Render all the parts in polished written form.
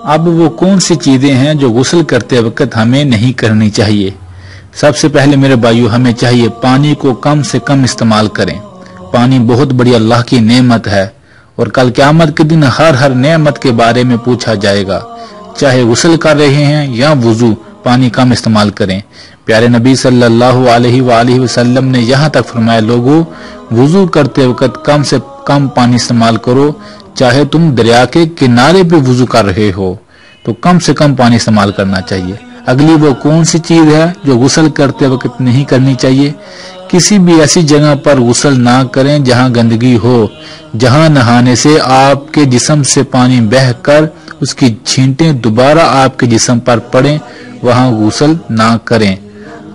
اب وہ کون سی چیزیں ہیں جو غسل کرتے وقت ہمیں نہیں کرنی چاہیے؟ سب سے پہلے میرے بھائیو، ہمیں چاہیے پانی کو کم سے کم استعمال کریں۔ پانی بہت بڑی اللہ کی نعمت ہے، اور کل قیامت کے دن ہر نعمت کے بارے میں پوچھا جائے گا۔ چاہے غسل کر رہے ہیں یا وضو، پانی کم استعمال کریں۔ پیارے نبی صلی اللہ علیہ وآلہ وسلم نے یہاں تک فرمایا، لوگوں وضو کرتے وقت کم سے کم پانی استعمال کرو۔ چاہے تم دریا کے کنارے پہ وضو کر رہے ہو تو کم سے کم پانی استعمال کرنا چاہیے۔ اگلی وہ کون سی چیز ہے جو غسل کرتے وقت نہیں کرنی چاہیے؟ کسی بھی ایسی جگہ پر غسل نہ کریں جہاں گندگی ہو، جہاں نہانے سے آپ کے جسم سے پانی بہہ کر اس کی چھینٹیں دوبارہ آپ کے جسم پر پڑیں، وہاں غسل نہ کریں۔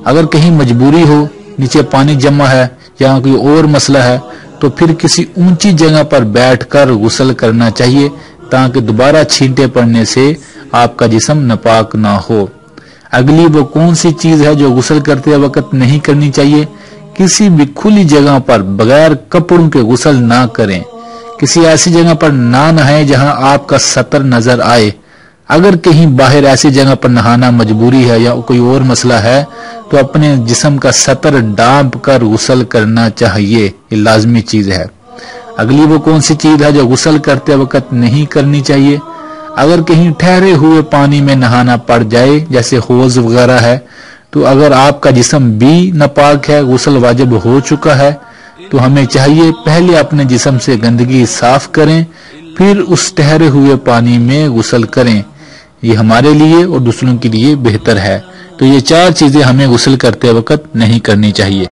اگر کہیں مجبوری ہو، نیچے پانی جمع ہے یا کوئی اور مسئلہ ہے، تو پھر کسی اونچی جگہ پر بیٹھ کر غسل کرنا چاہیے تاکہ دوبارہ چھینٹے پڑنے سے آپ کا جسم ناپاک نہ ہو۔ اگلی وہ کون سی چیز ہے جو غسل کرتے وقت نہیں کرنی چاہیے؟ کسی بھی کھلی جگہ پر بغیر کپڑوں کے غسل نہ کریں۔ کسی ایسی جگہ پر نہ نہائیں جہاں آپ کا سطر نظر آئے۔ اگر کہیں باہر ایسی جگہ پر نہانا مجبوری ہے یا کوئی اور مسئلہ ہے تو اپنے جسم کا سطر ڈانپ کر غسل کرنا چاہیے، یہ لازمی چیز ہے۔ اگلی وہ کون سی چیز ہے جو غسل کرتے وقت نہیں کرنی چاہیے؟ اگر کہیں ٹھہرے ہوئے پانی میں نہانا پڑ جائے، جیسے حوض وغیرہ ہے، تو اگر آپ کا جسم بھی ناپاک ہے، غسل واجب ہو چکا ہے، تو ہمیں چاہیے پہلے اپنے جسم سے گندگی صاف کریں، پھر اس ٹھہرے ہوئے پانی میں غسل کریں۔ یہ ہمارے لیے اور دوسروں کے لیے بہتر ہے۔ تو یہ 4 چیزیں ہمیں غسل کرتے وقت نہیں کرنی چاہیے۔